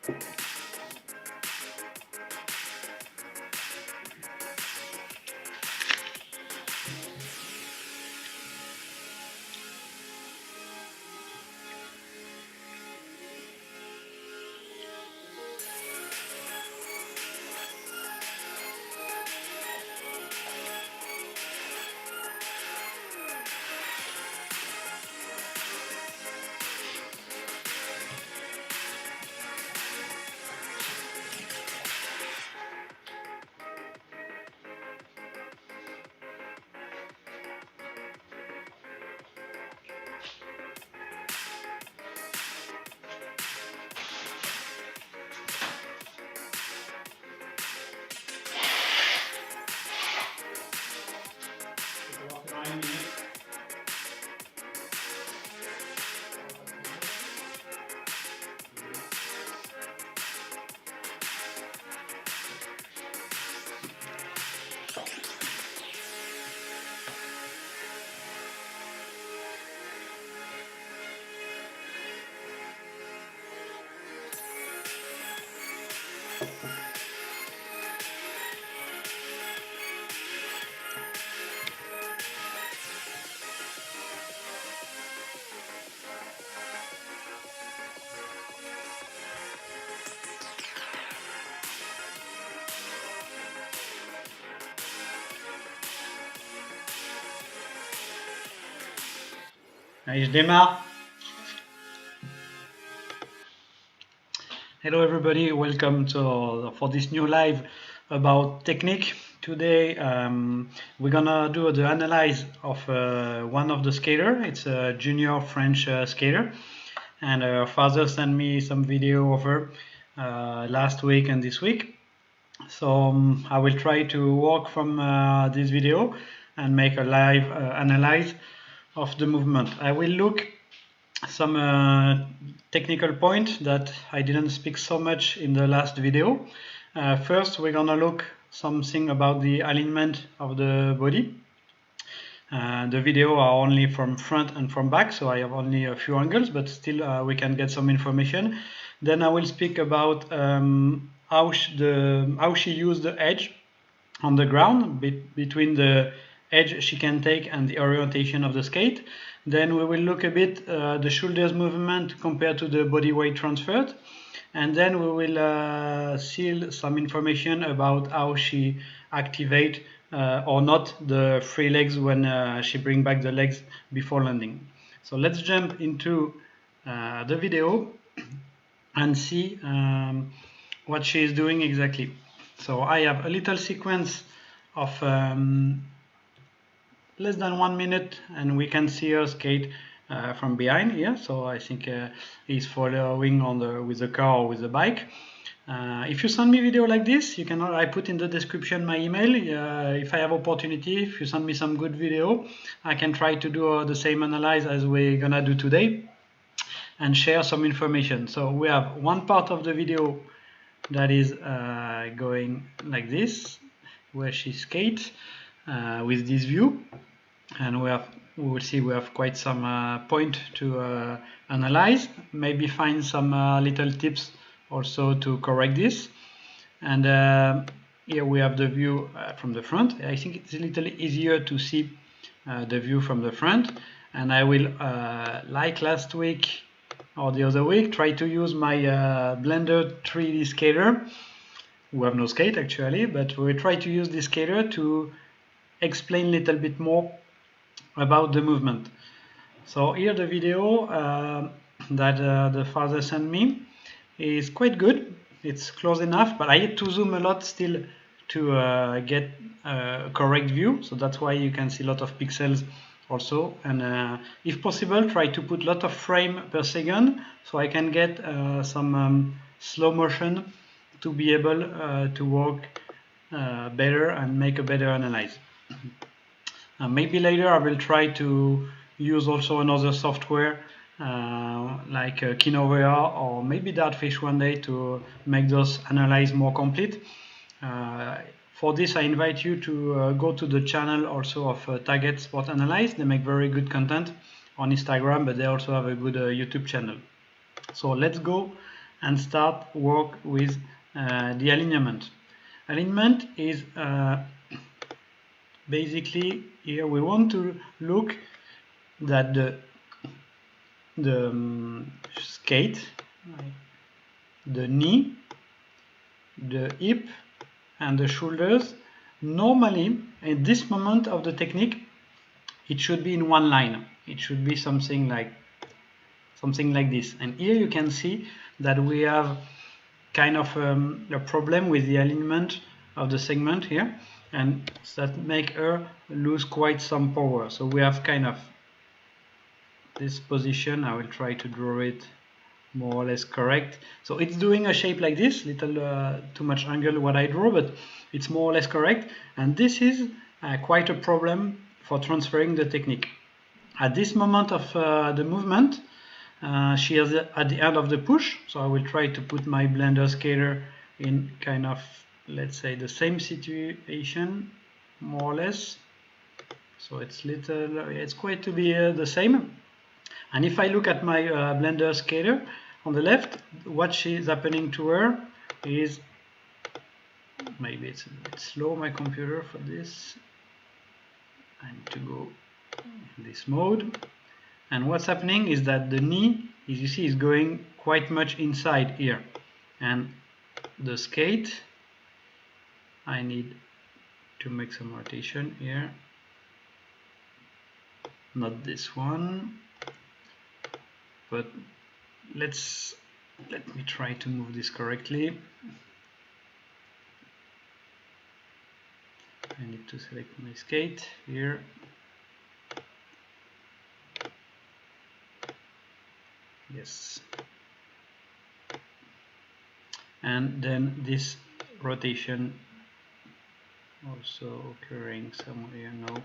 Allez, je démarre. Hello everybody, welcome for this new live about technique. Today we're gonna do the analyze of one of the skater. It's a junior French skater, and her father sent me some video of her last week and this week. So I will try to work from this video and make a live analyze of the movement. I will look some technical point that I didn't speak so much in the last video. First, we're gonna look something about the alignment of the body. The video are only from front and from back, so I have only a few angles, but still we can get some information. Then I will speak about how she used the edge on the ground between the edge she can take and the orientation of the skate. Then we will look a bit the shoulders movement compared to the body weight transferred, and then we will see some information about how she activate or not the free legs when she bring back the legs before landing. So let's jump into the video and see what she is doing exactly. So I have a little sequence of less than 1 minute, and we can see her skate from behind here. So I think he's following on with the car or with the bike. If you send me video like this, you can. I put in the description my email. If I have opportunity, if you send me some good video, I can try to do the same analyze as we're gonna do today and share some information. So we have one part of the video that is going like this, where she skates with this view, and we will see we have quite some point to analyze, maybe find some little tips also to correct this. And here we have the view from the front. I think it's a little easier to see the view from the front, and I will like last week or the other week try to use my Blender 3D skater. We have no skate actually, but we try to use this skater to explain a little bit more about the movement. So here the video that the father sent me is quite good. It's close enough, but I had to zoom a lot still to get a correct view. So that's why you can see a lot of pixels also. And if possible, try to put a lot of frame per second so I can get some slow motion to be able to work better and make a better analyze. Maybe later I will try to use also another software like Kinovea or maybe Dartfish one day to make those analyze more complete. For this, I invite you to go to the channel also of Target Sport Analyze. They make very good content on Instagram, but they also have a good YouTube channel. So let's go and start work with the alignment. Alignment is basically, here we want to look that the skate, the knee, the hip and the shoulders, normally at this moment of the technique it should be in one line. It should be something like this, and here you can see that we have kind of a problem with the alignment of the segment here, and that make her lose quite some power. So we have kind of this position. I will try to draw it more or less correct. So it's doing a shape like this, little too much angle what I draw, but it's more or less correct, and this is quite a problem for transferring the technique. At this moment of the movement, she is at the end of the push, so I will try to put my blender scaler in kind of, let's say, the same situation, more or less. So it's it's quite to be the same. And if I look at my blender scaler on the left, what is happening to her is, maybe it's a bit slow, my computer, for this. I need to go in this mode. And what's happening is that the knee, as you see, is going quite much inside here. And the skate, I need to make some rotation here. Not this one, but let me try to move this correctly. I need to select my skate here. Yes. And then this rotation also occurring somewhere now.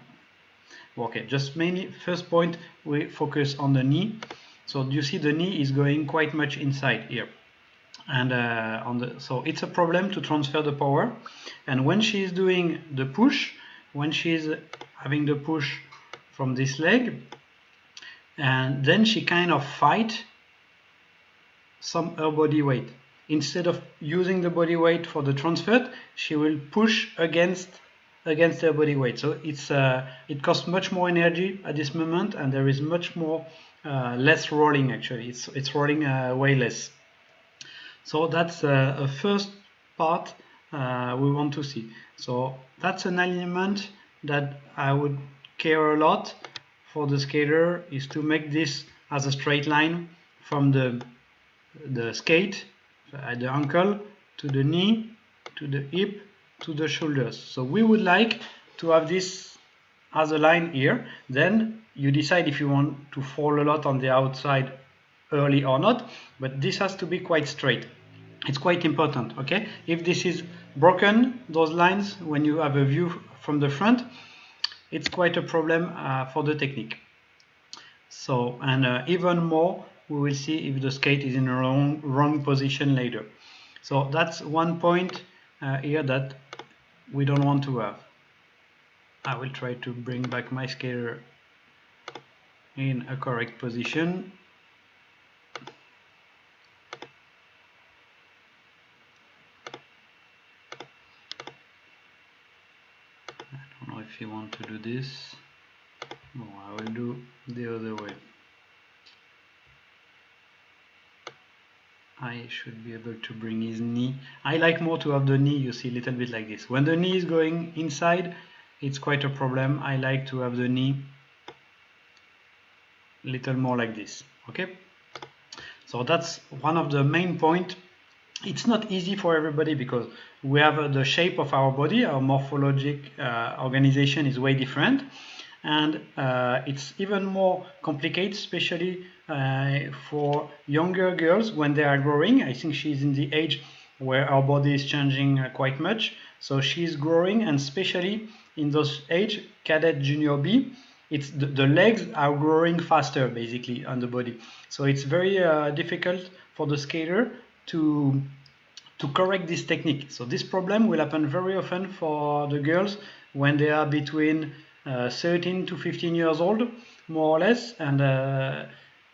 Okay, just mainly first point, we focus on the knee. So you see the knee is going quite much inside here, and so it's a problem to transfer the power. And when she is doing the push, when she is having the push from this leg, and then she kind of fight some her body weight. Instead of using the body weight for the transfer, she will push against her body weight. So it costs much more energy at this moment, and there is much more less rolling. Actually, it's rolling way less. So that's a first part we want to see. So that's an element that I would care a lot for the skater, is to make this as a straight line from the skate at the ankle to the knee to the hip to the shoulders. So we would like to have this as a line here. Then you decide if you want to fall a lot on the outside early or not, but this has to be quite straight. It's quite important, okay? If this is broken, those lines, when you have a view from the front, it's quite a problem for the technique. So, and even more, we will see if the skate is in a wrong position later. So that's one point here that we don't want to have. I will try to bring back my skater in a correct position. I don't know if you want to do this. No, I will do the other way. I should be able to bring his knee. I like more to have the knee, you see, a little bit like this. When the knee is going inside, it's quite a problem. I like to have the knee a little more like this, okay? So that's one of the main points. It's not easy for everybody because we have the shape of our body, our morphologic organization is way different. And it's even more complicated, especially for younger girls when they are growing. I think she's in the age where our body is changing quite much. So she's growing, and especially in those age, cadet, junior B, it's the legs are growing faster basically on the body. So it's very difficult for the skater to correct this technique. So this problem will happen very often for the girls when they are between 13 to 15 years old, more or less, and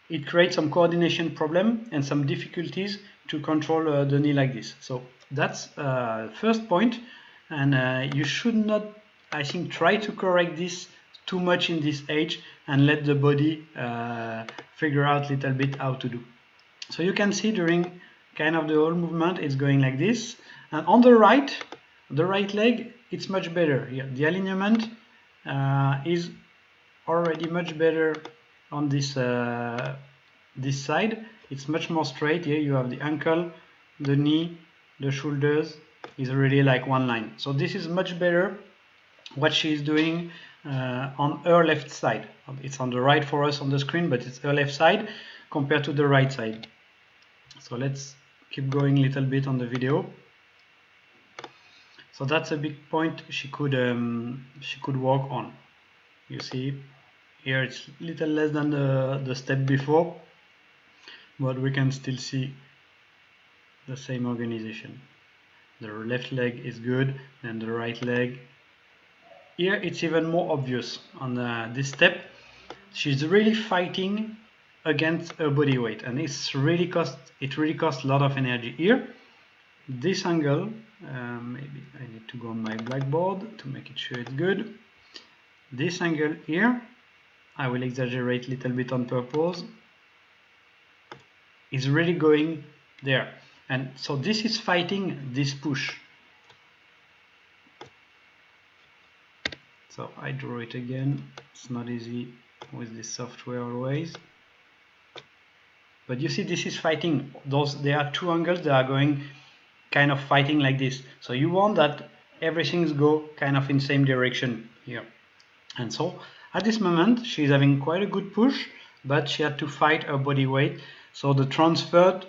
it creates some coordination problem and some difficulties to control the knee like this. So that's first point, and you should not, I think, try to correct this too much in this age and let the body figure out a little bit how to do. So you can see during kind of the whole movement it's going like this, and on the right leg it's much better here. The alignment is already much better on this this side. It's much more straight. Here you have the ankle, the knee, the shoulders is really like one line. So this is much better what she is doing on her left side. It's on the right for us on the screen, but it's her left side compared to the right side. So let's keep going a little bit on the video. So that's a big point she could work on. You see here it's a little less than the step before, but we can still see the same organization. The left leg is good, and the right leg. Here it's even more obvious on this step. She's really fighting against her body weight, and it really costs a lot of energy. Here, this angle, maybe I need to go on my blackboard to make it sure it's good. This angle here, I will exaggerate a little bit on purpose, is really going there, and so this is fighting this push. So I draw it again. It's not easy with this software always, but you see this is fighting those. There are two angles that are going kind of fighting like this, so you want that everything's go kind of in same direction here. And so at this moment she's having quite a good push, but she had to fight her body weight. So to transfer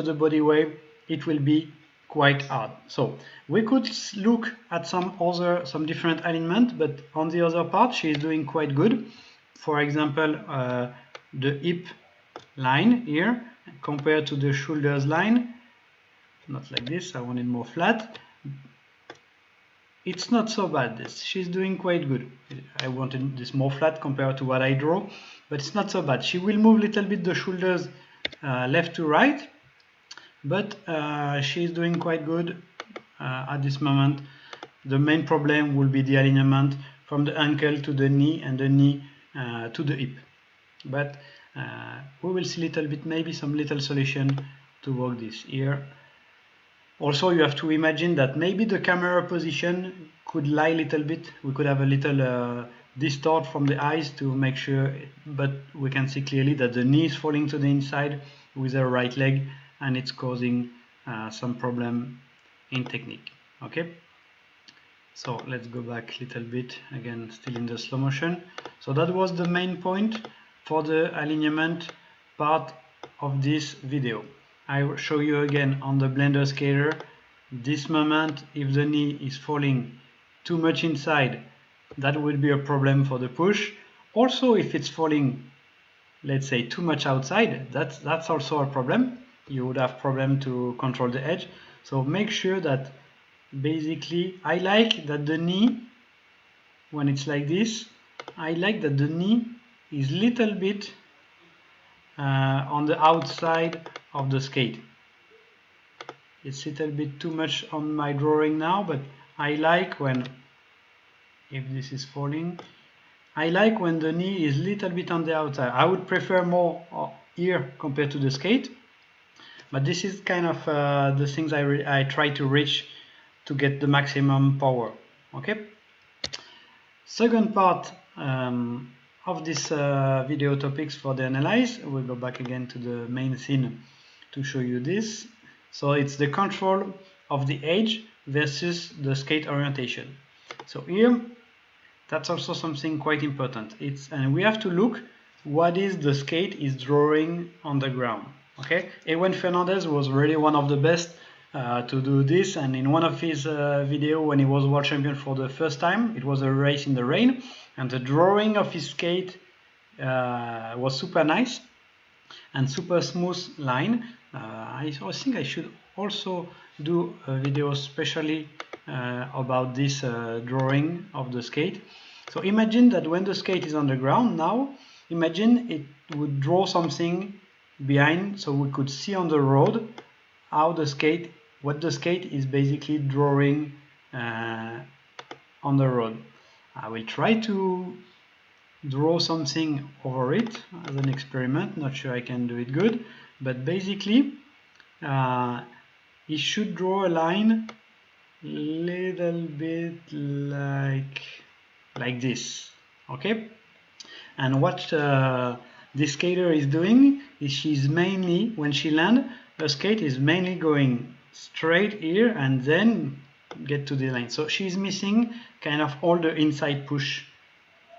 the body weight, it will be quite hard. So we could look at some different alignment, but on the other part she is doing quite good. For example, the hip line here compared to the shoulders line, not like this, I want it more flat. It's not so bad. She's doing quite good. I wanted this more flat compared to what I draw, but it's not so bad. She will move a little bit the shoulders left to right, but she's doing quite good at this moment. The main problem will be the alignment from the ankle to the knee and the knee to the hip. But we will see a little bit, maybe some little solution to work this here. Also, you have to imagine that maybe the camera position could lie a little bit. We could have a little distort from the eyes to make sure, but we can see clearly that the knee is falling to the inside with the right leg, and it's causing some problem in technique. Okay, so let's go back a little bit again, still in the slow motion. So that was the main point for the alignment part of this video. I will show you again on the blender skater this moment. If the knee is falling too much inside, that would be a problem for the push. Also, if it's falling, let's say, too much outside, that's also a problem. You would have problem to control the edge. So make sure that basically, I like that the knee, when it's like this, I like that the knee is little bit on the outside of the skate. It's a little bit too much on my drawing now, but I like when, if this is falling, I like when the knee is little bit on the outside. I would prefer more here compared to the skate, but this is kind of the things I try to reach to get the maximum power. Okay. Second part of this video topics for the analyze, we'll go back again to the main scene to show you this. So it's the control of the edge versus the skate orientation. So here, that's also something quite important. And we have to look what is the skate is drawing on the ground. Okay, Ewan Fernandez was really one of the best to do this, and in one of his video when he was world champion for the first time, it was a race in the rain, and the drawing of his skate was super nice and super smooth line. I think I should also do a video especially about this drawing of the skate. So imagine that when the skate is on the ground now, imagine it would draw something behind, so we could see on the road how what the skate is basically drawing on the road. I will try to draw something over it as an experiment. Not sure I can do it good, but basically it should draw a line little bit like this, okay? And what this skater is doing is she's mainly, when she lands, her skate is mainly going straight here and then get to the line. So she's missing kind of all the inside push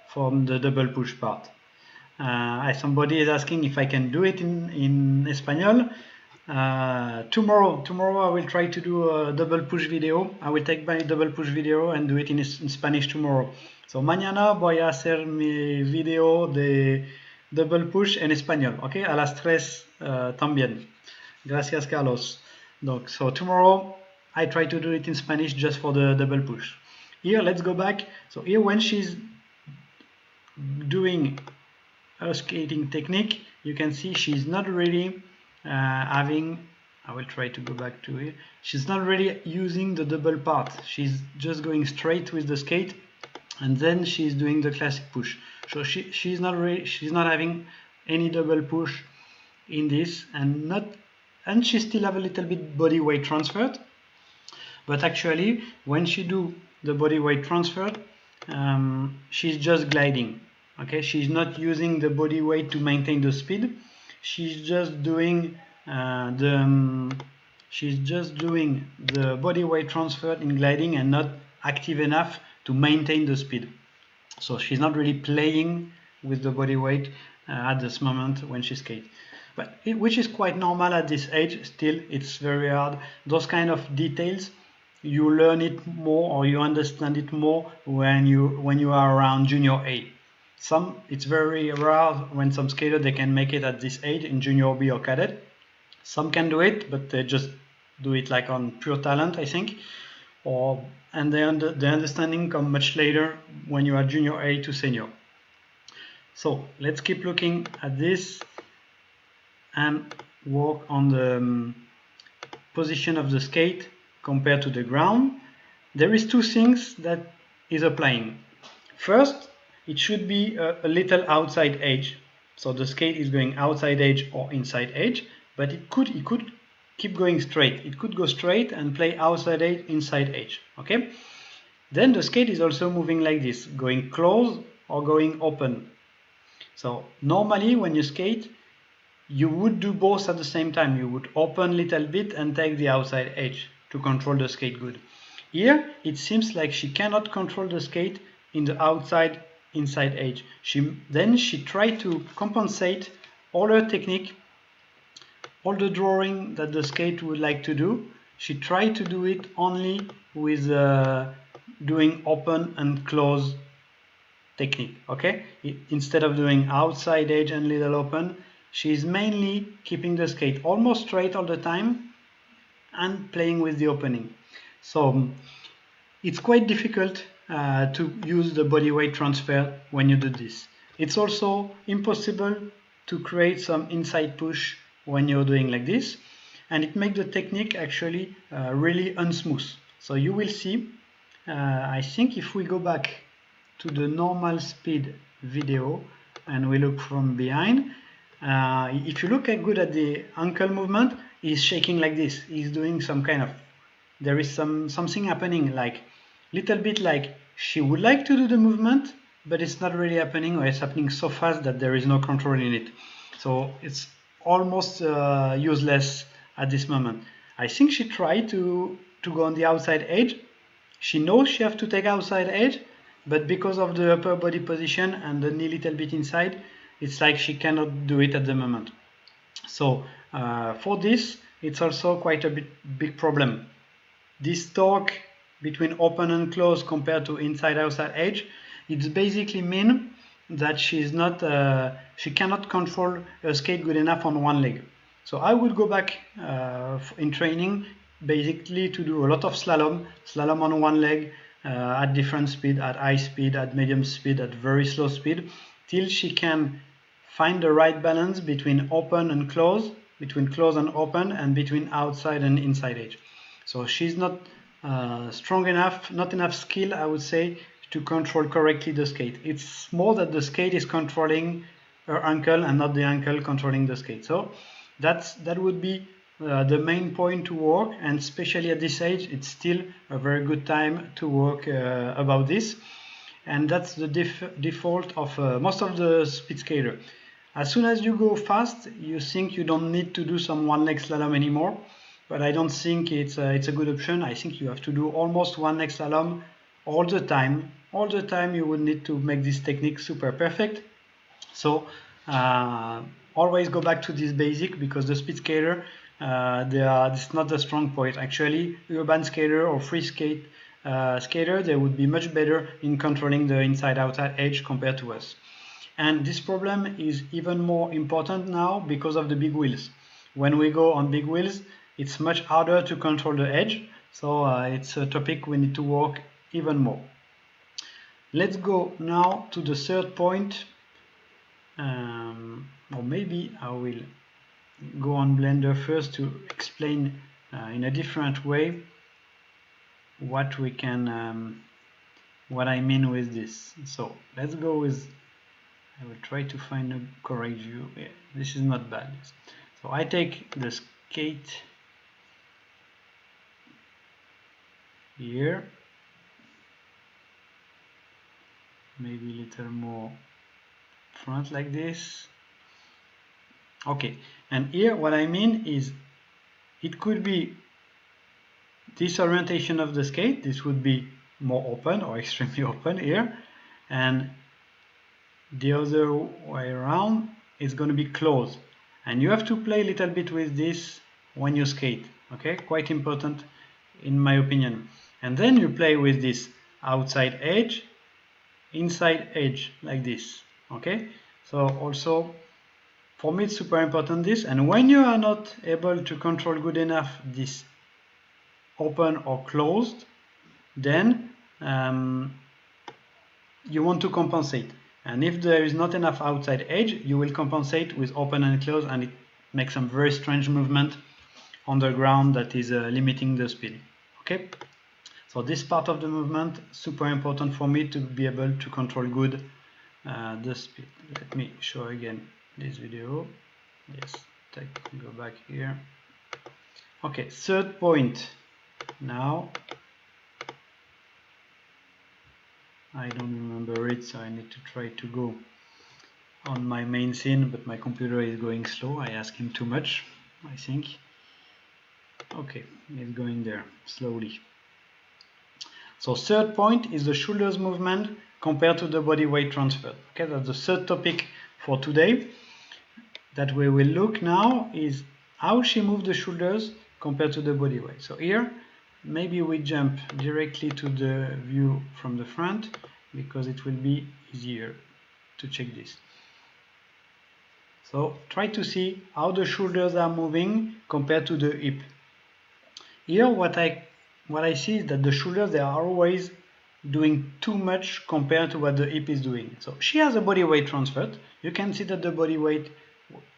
from the double push part. Somebody is asking if I can do it in Espanol. Tomorrow I will try to do a double push video. I will take my double push video and do it in Spanish tomorrow. So mañana voy a hacer mi video de double push en español, okay? A las 3 también. Gracias, Carlos. So tomorrow I try to do it in Spanish just for the double push. Here, let's go back. So here, when she's doing her skating technique, you can see she's not really I will try to go back to it. She's not really using the double part. She's just going straight with the skate, and then she's doing the classic push. So she's not having any double push in this, and she still have a little bit body weight transferred. But actually, when she do the body weight transfer, she's just gliding. Okay, she's not using the body weight to maintain the speed. She's just doing the body weight transfer in gliding and not active enough to maintain the speed. So she's not really playing with the body weight at this moment when she skates. But which is quite normal at this age. Still, it's very hard. Those kind of details, you learn it more or you understand it more when you are around junior A. It's very rare when some skater they can make it at this age in junior B or cadet. Some can do it, but they just do it like on pure talent, I think. And the understanding comes much later when you are junior A to senior. So let's keep looking at this and work on the position of the skate compared to the ground. There is two things that is applying. First, it should be a little outside edge. So the skate is going outside edge or inside edge, but it could keep going straight. It could go straight and play outside edge, inside edge. Okay? Then the skate is also moving like this, going close or going open. So normally when you skate, you would do both at the same time. You would open a little bit and take the outside edge to control the skate good. Here, it seems like she cannot control the skate in the outside inside edge. Then she tried to compensate all her technique, all the drawing that the skate would like to do. She tried to do it only with doing open and close technique. Okay, instead of doing outside edge and little open, she's mainly keeping the skate almost straight all the time and playing with the opening. So it's quite difficult to use the body weight transfer when you do this. It's also impossible to create some inside push when you're doing like this, and it makes the technique actually really unsmooth. So you will see, I think if we go back to the normal speed video and we look from behind, if you look good at the ankle movement, he's shaking like this. He's doing some kind of, there is something happening, like little bit like she would like to do the movement, but it's not really happening, or it's happening so fast that there is no control in it. So it's almost useless at this moment. I think she tried to go on the outside edge. She knows she has to take outside edge, but because of the upper body position and the knee little bit inside, it's like she cannot do it at the moment. So for this, it's also quite a big problem. This torque between open and close compared to inside outside edge, it's basically mean that she cannot control her skate good enough on one leg. So I would go back in training basically to do a lot of slalom on one leg at different speed, at high speed, at medium speed, at very slow speed, till she can find the right balance between open and close, between close and open, and between outside and inside edge. So she's not strong enough, not enough skill, I would say, to control correctly the skate. It's more that the skate is controlling her ankle and not the ankle controlling the skate. So that would be the main point to work, and especially at this age, it's still a very good time to work about this. And that's the default of most of the speed skater. As soon as you go fast, you think you don't need to do some one leg slalom anymore, but I don't think it's a good option. I think you have to do almost one leg slalom all the time. All the time you would need to make this technique super perfect. So always go back to this basic, because the speed skater, it's not the strong point. Actually, urban skater or free skate skater, they would be much better in controlling the inside-outside edge compared to us. And this problem is even more important now because of the big wheels. When we go on big wheels, it's much harder to control the edge, so it's a topic we need to work even more. Let's go now to the third point, or maybe I will go on Blender first to explain in a different way what we can, what I mean with this. So let's go with, I will try to find a correct view. Yeah, this is not bad. So I take the skate here, maybe a little more front like this. Okay, and here what I mean is it could be this orientation of the skate. This would be more open or extremely open here, and the other way around is going to be closed. And you have to play a little bit with this when you skate. Okay, quite important in my opinion. And then you play with this outside edge, inside edge, like this. Okay, so also for me it's super important this. And when you are not able to control good enough this open or closed, then you want to compensate. And if there is not enough outside edge, you will compensate with open and close, and it makes some very strange movement on the ground that is limiting the speed. Okay, so this part of the movement super important for me to be able to control good the speed. Let me show again this video. Yes, go back here. Okay, third point. Now I don't remember it, so I need to try to go on my main scene, but my computer is going slow. I asked him too much, I think. Okay, it's going there slowly. So third point is the shoulders movement compared to the body weight transfer. Okay, that's the third topic for today. That we will look now is how she moved the shoulders compared to the body weight. So here, maybe we jump directly to the view from the front, because it will be easier to check this. So try to see how the shoulders are moving compared to the hip. Here what I see is that the shoulders, they are always doing too much compared to what the hip is doing. So she has a body weight transferred. You can see that the body weight,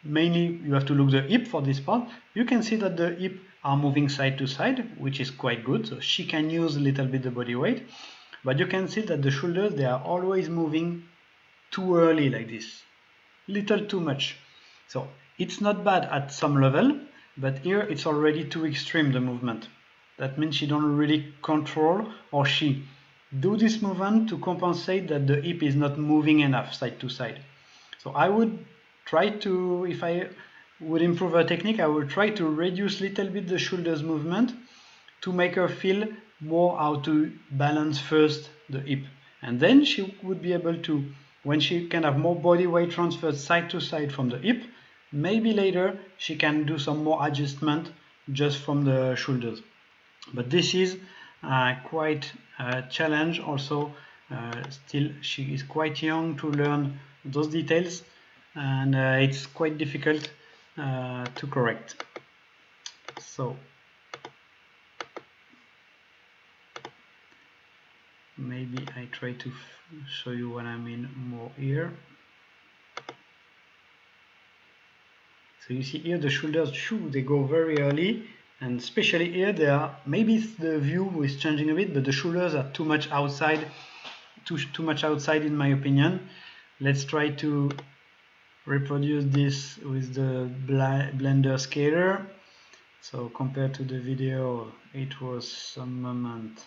mainly you have to look the hip for this part. You can see that the hip are moving side to side, which is quite good. So she can use a little bit the body weight. But you can see that the shoulders, they are always moving too early like this. Little too much. So it's not bad at some level, but here it's already too extreme, the movement. That means she don't really control, or she do this movement to compensate that the hip is not moving enough side to side. So I would try to, if I would improve her technique, I would try to reduce little bit the shoulders movement to make her feel more how to balance first the hip. And then she would be able to, when she can have more body weight transferred side to side from the hip, maybe later she can do some more adjustment just from the shoulders. But this is quite a challenge also. Still, she is quite young to learn those details, and it's quite difficult to correct. So maybe I try to show you what I mean more here. So you see here the shoulders, they go very early, and especially here they are, maybe the view is changing a bit, but the shoulders are too much outside, too much outside in my opinion. Let's try to reproduce this with the Blender scaler. So compared to the video, it was some moment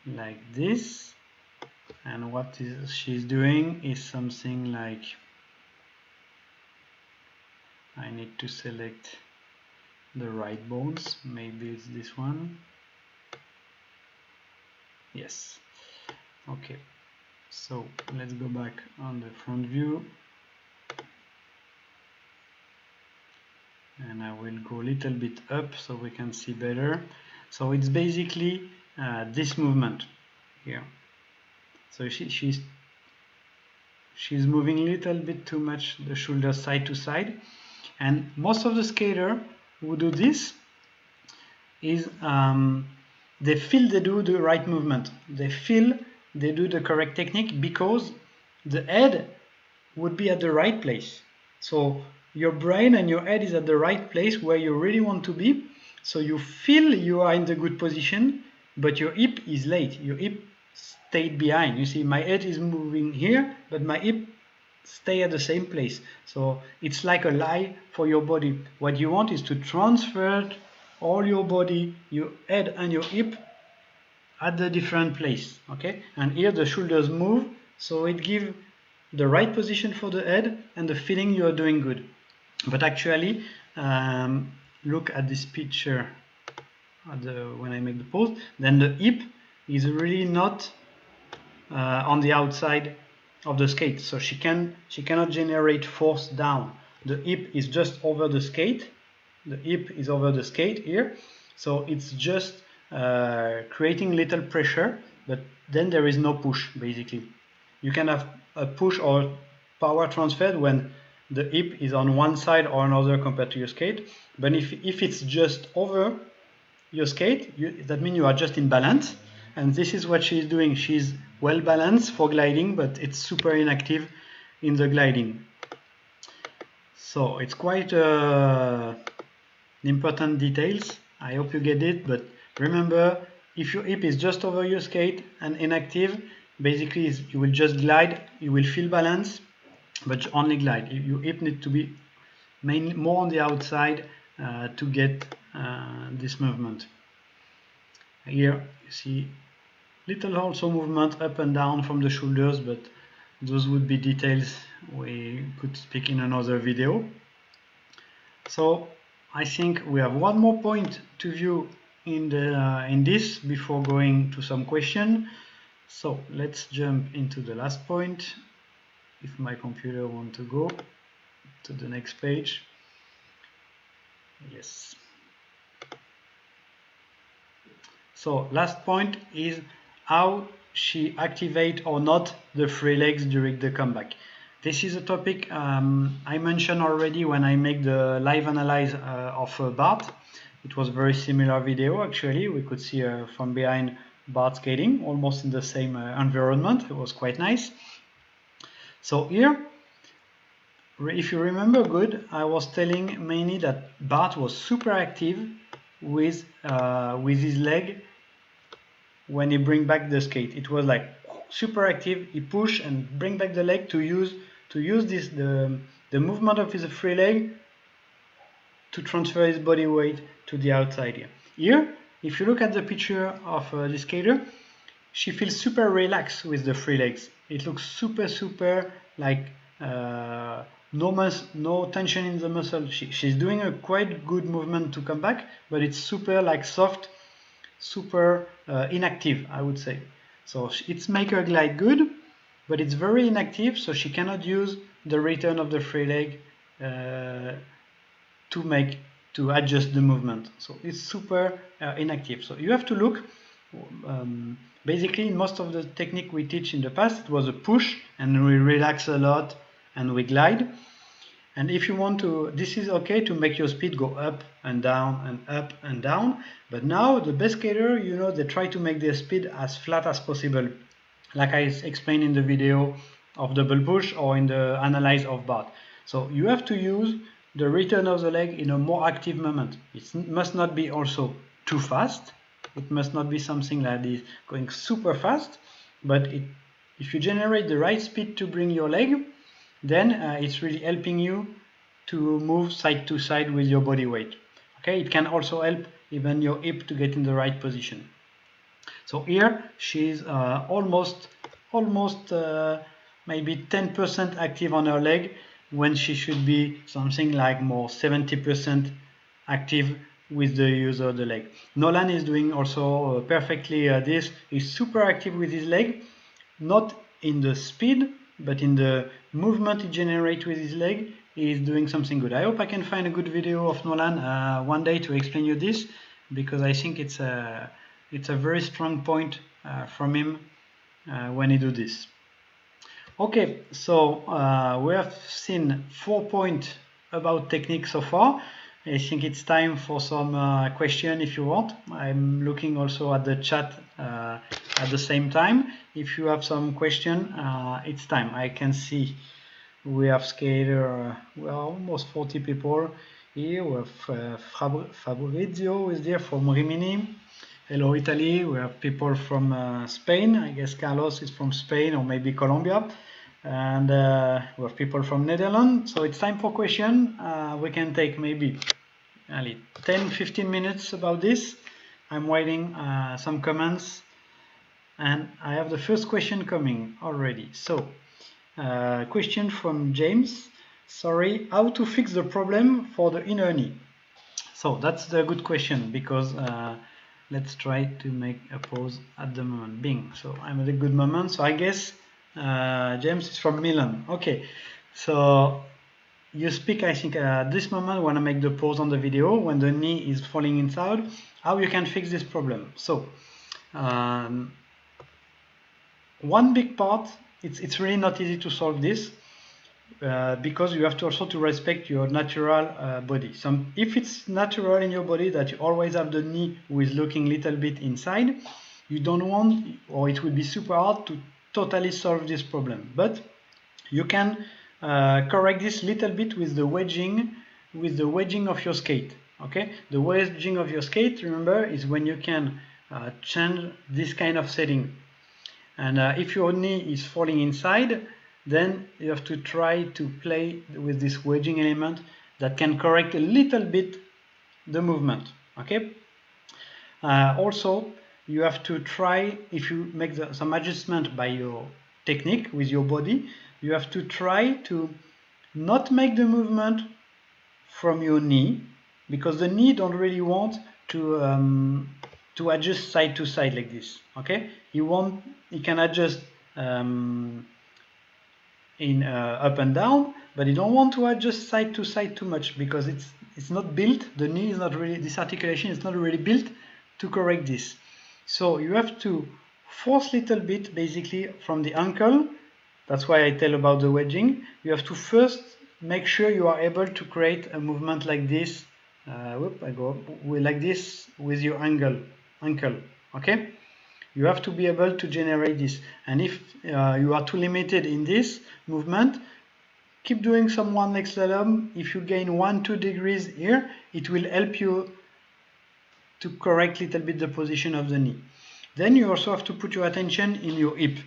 like this, and what she's doing is something like, I need to select the right bones, maybe it's this one. Yes. Okay, so let's go back on the front view, and I will go a little bit up so we can see better. So it's basically this movement here. So she's moving a little bit too much the shoulder side to side, and most of the skater who do this is they feel they do the right movement, they feel they do the correct technique because the head would be at the right place. So your brain and your head is at the right place where you really want to be. So you feel you are in the good position, but your hip is late. Your hip stayed behind. You see, my head is moving here, but my hip stay at the same place. So it's like a lie for your body. What you want is to transfer all your body, your head and your hip at the different place. Okay, and here the shoulders move, so it gives the right position for the head and the feeling you are doing good. But actually, look at this picture when I make the pose, then the hip is really not on the outside of the skate, so she cannot generate force down. The hip is just over the skate. The hip is over the skate here, so it's just creating little pressure, but then there is no push. Basically, you can have a push or power transferred when the hip is on one side or another compared to your skate, but if it's just over your skate, that means you are just in balance, and this is what she's doing. She's well balanced for gliding, but it's super inactive in the gliding. So it's quite important details. I hope you get it, but remember, if your hip is just over your skate and inactive, basically you will just glide, you will feel balance, but only glide. Your hip needs to be more on the outside to get this movement. Here you see little also movement up and down from the shoulders, but those would be details we could speak in another video. So I think we have one more point to view in this before going to some question. So let's jump into the last point, if my computer wants to go to the next page. Yes. So last point is how she activate or not the free legs during the comeback. This is a topic I mentioned already when I make the live analyze of Bart. It was a very similar video actually. We could see from behind Bart skating, almost in the same environment. It was quite nice. So here, if you remember good, I was telling mainly that Bart was super active with his leg when he bring back the skate. It was like super active. He push and bring back the leg to use this the movement of his free leg to transfer his body weight to the outside here. Here, if you look at the picture of the skater, she feels super relaxed with the free legs. It looks super like no tension in the muscle. She's doing a quite good movement to come back, but it's super like soft, super inactive, I would say. So it's make her glide good, but it's very inactive, so she cannot use the return of the free leg to adjust the movement. So it's super inactive. So you have to look. Basically, in most of the technique we teach in the past, it was a push, and we relax a lot, and we glide. And if you want to, this is okay to make your speed go up and down and up and down. But now the best skater, you know, they try to make their speed as flat as possible, like I explained in the video of double push or in the analyze of Bart. So you have to use the return of the leg in a more active moment. It must not be also too fast. It must not be something like this going super fast, but if you generate the right speed to bring your leg, then it's really helping you to move side to side with your body weight. Okay, it can also help even your hip to get in the right position. So here she's almost maybe 10% active on her leg when she should be something like more 70% active with the use of the leg. Nolan is doing also perfectly this. He's super active with his leg, not in the speed, but in the movement he generates with his leg. He is doing something good. I hope I can find a good video of Nolan one day to explain you this, because I think it's a very strong point from him when he do this. Okay, so we have seen 4 points about technique so far. I think it's time for some question if you want. I'm looking also at the chat at the same time. If you have some question, it's time. I can see we have skater, we are almost 40 people here. We have Fabrizio is there from Rimini. Hello Italy. We have people from Spain. I guess Carlos is from Spain or maybe Colombia. And we have people from Netherlands. So it's time for question. We can take maybe 10-15 minutes about this. I'm waiting some comments, and I have the first question coming already. So question from James. Sorry, how to fix the problem for the inner knee? So that's the good question, because let's try to make a pause at the moment. Bing. So I'm at a good moment. So I guess James is from Milan. Okay. So you speak, I think, at this moment when I make the pause on the video, when the knee is falling inside, how you can fix this problem. So one big part, it's really not easy to solve this, because you have to also to respect your natural body. If it's natural in your body that you always have the knee who is looking a little bit inside, you don't want, or it will be super hard to totally solve this problem. But you can correct this little bit with the wedging of your skate. Okay, the wedging of your skate, remember, is when you can change this kind of setting. And if your knee is falling inside, then you have to try to play with this wedging element that can correct a little bit the movement. Okay. Also, you have to try, if you make some adjustment by your technique with your body, you have to try to not make the movement from your knee, because the knee don't really want to adjust side to side like this. Okay, he can adjust in up and down, but you don't want to adjust side to side too much, because it's not built. The knee is not really, this articulation is not really built to correct this. So you have to force a little bit, basically, from the ankle. That's why I tell about the wedging. You have to first make sure you are able to create a movement like this. Like this with your ankle. Okay. You have to be able to generate this. And if you are too limited in this movement, keep doing some one leg slalom. If you gain 1-2 degrees here, it will help you to correct a little bit the position of the knee. Then you also have to put your attention in your hip.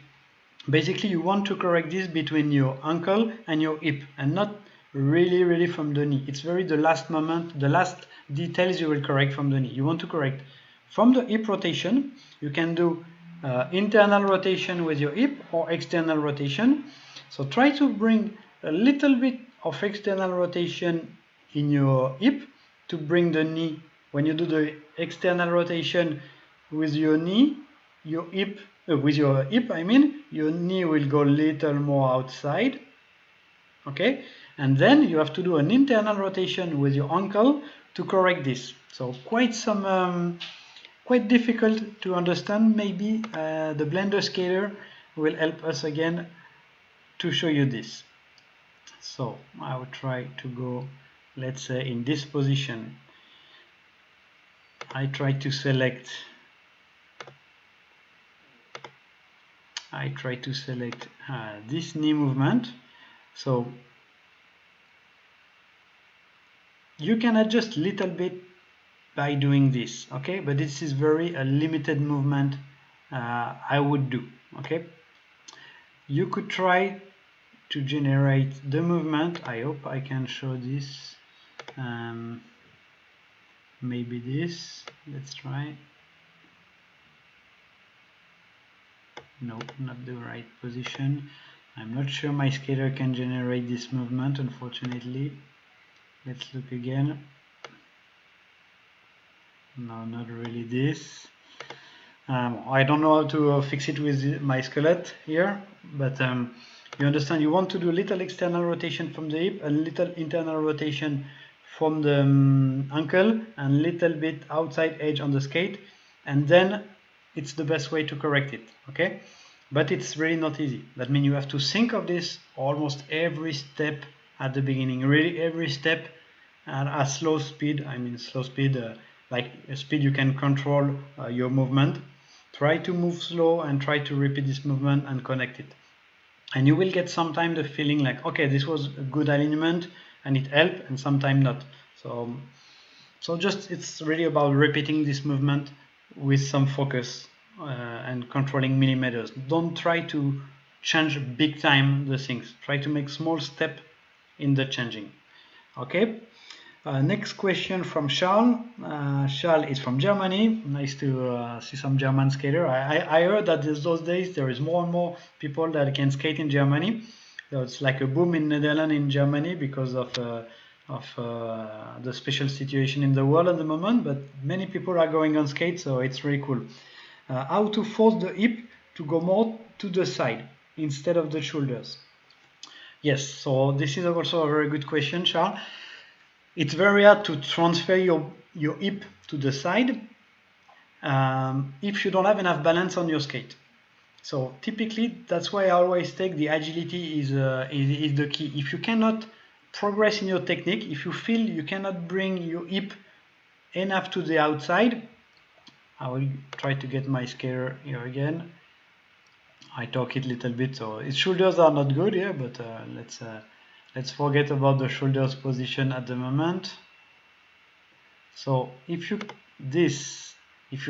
Basically, you want to correct this between your ankle and your hip, and not really from the knee. It's very the last moment, the last details you will correct from the knee. You want to correct from the hip rotation. You can do internal rotation with your hip or external rotation. So try to bring a little bit of external rotation in your hip to bring the knee. When you do the external rotation with your knee, your hip, I mean, your knee will go a little more outside. Okay, and then you have to do an internal rotation with your ankle to correct this. So quite difficult to understand. Maybe the Blender Skater will help us again to show you this. So I will try to go, let's say, in this position. I try to select this knee movement. So You can adjust little bit by doing this, okay, but this is very a limited movement I would do, okay. You could try to generate the movement. I hope I can show this. Maybe this, let's try. Nope, not the right position. I'm not sure my skater can generate this movement, unfortunately. Let's look again. No, not really this. I don't know how to fix it with my skeleton here, but you understand, you want to do a little external rotation from the hip, a little internal rotation from the ankle, and little bit outside edge on the skate, and then it's the best way to correct it, okay? But it's really not easy. That means you have to think of this almost every step at the beginning, really every step at a slow speed. I mean slow speed, like a speed you can control your movement. Try to move slow and try to repeat this movement and connect it. And you will get sometimes the feeling like, okay, this was a good alignment and it helped, and sometimes not. So just it's really about repeating this movement with some focus and controlling millimeters. Don't try to change big time the things. Try to make small step in the changing. Okay. Next question from Charles. Charles is from Germany. Nice to see some German skater. I heard that those days there is more and more people that can skate in Germany. So it's like a boom in Netherlands, in Germany, because of the special situation in the world at the moment. But many people are going on skate, so it's really cool. How to force the hip to go more to the side instead of the shoulders? Yes, so this is also a very good question, Charles. It's very hard to transfer your hip to the side if you don't have enough balance on your skate. So typically, that's why I always take the agility is the key. If you cannot progress in your technique, if you feel you cannot bring your hip enough to the outside, I will try to get my skater here again. I talk it a little bit, so its shoulders are not good here, but let's forget about the shoulders position at the moment. So if you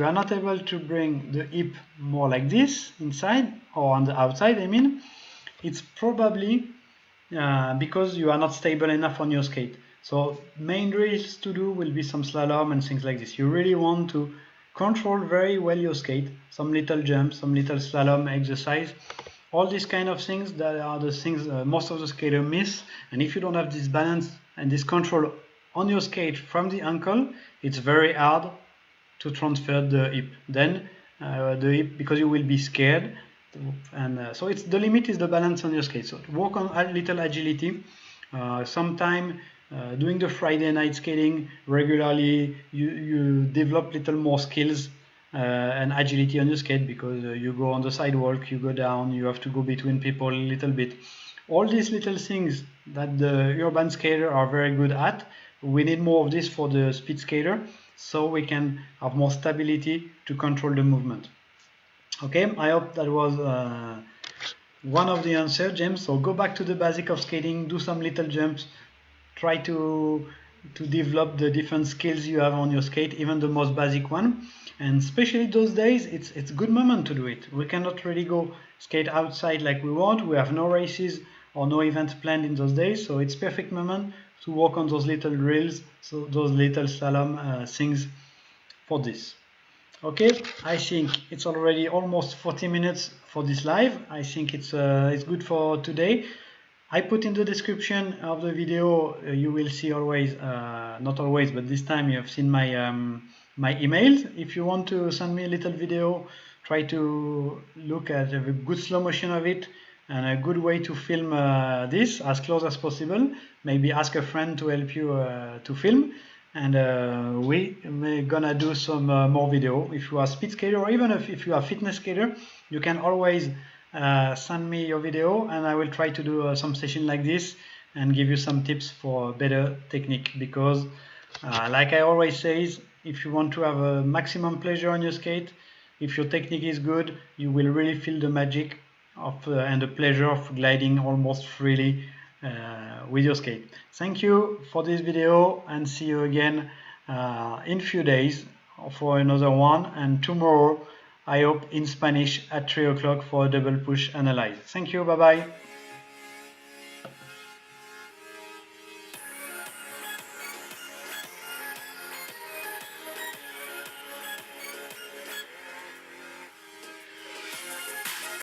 are not able to bring the hip more like this inside or on the outside, I mean, it's probably because you are not stable enough on your skate. So main drills to do will be some slalom and things like this. You really want to control very well your skate, some little jumps, some little slalom exercise. All these kind of things that are the things most of the skaters miss. And if you don't have this balance and this control on your skate from the ankle, it's very hard to transfer the hip. Then the hip, because you will be scared, and so it's the limit is the balance on your skate. So work on a little agility. Sometime doing the Friday night skating regularly, you develop little more skills and agility on your skate, because you go on the sidewalk, you go down, you have to go between people a little bit. All these little things that the urban skater are very good at, we need more of this for the speed skater, so we can have more stability to control the movement. Okay, I hope that was one of the answers, James. So go back to the basic of skating, do some little jumps, try to develop the different skills you have on your skate, even the most basic one. And especially those days, it's a good moment to do it. We cannot really go skate outside like we want. We have no races or no event planned in those days, so it's perfect moment to work on those little drills, so those little slalom things for this. Okay, I think it's already almost 40 minutes for this live. I think it's good for today. I put in the description of the video, you will see always, not always, but this time you have seen my my emails. If you want to send me a little video, try to look at a good slow motion of it and a good way to film this as close as possible. Maybe ask a friend to help you to film. And we're gonna do some more video. If you are a speed skater, or even if you are a fitness skater, you can always send me your video, and I will try to do some session like this and give you some tips for better technique. Because like I always say, if you want to have a maximum pleasure on your skate, if your technique is good, you will really feel the magic of and the pleasure of gliding almost freely with your skate. Thank you for this video, and see you again in few days for another one, and tomorrow I hope in Spanish at 3 o'clock for a double push analyze. Thank you, bye bye.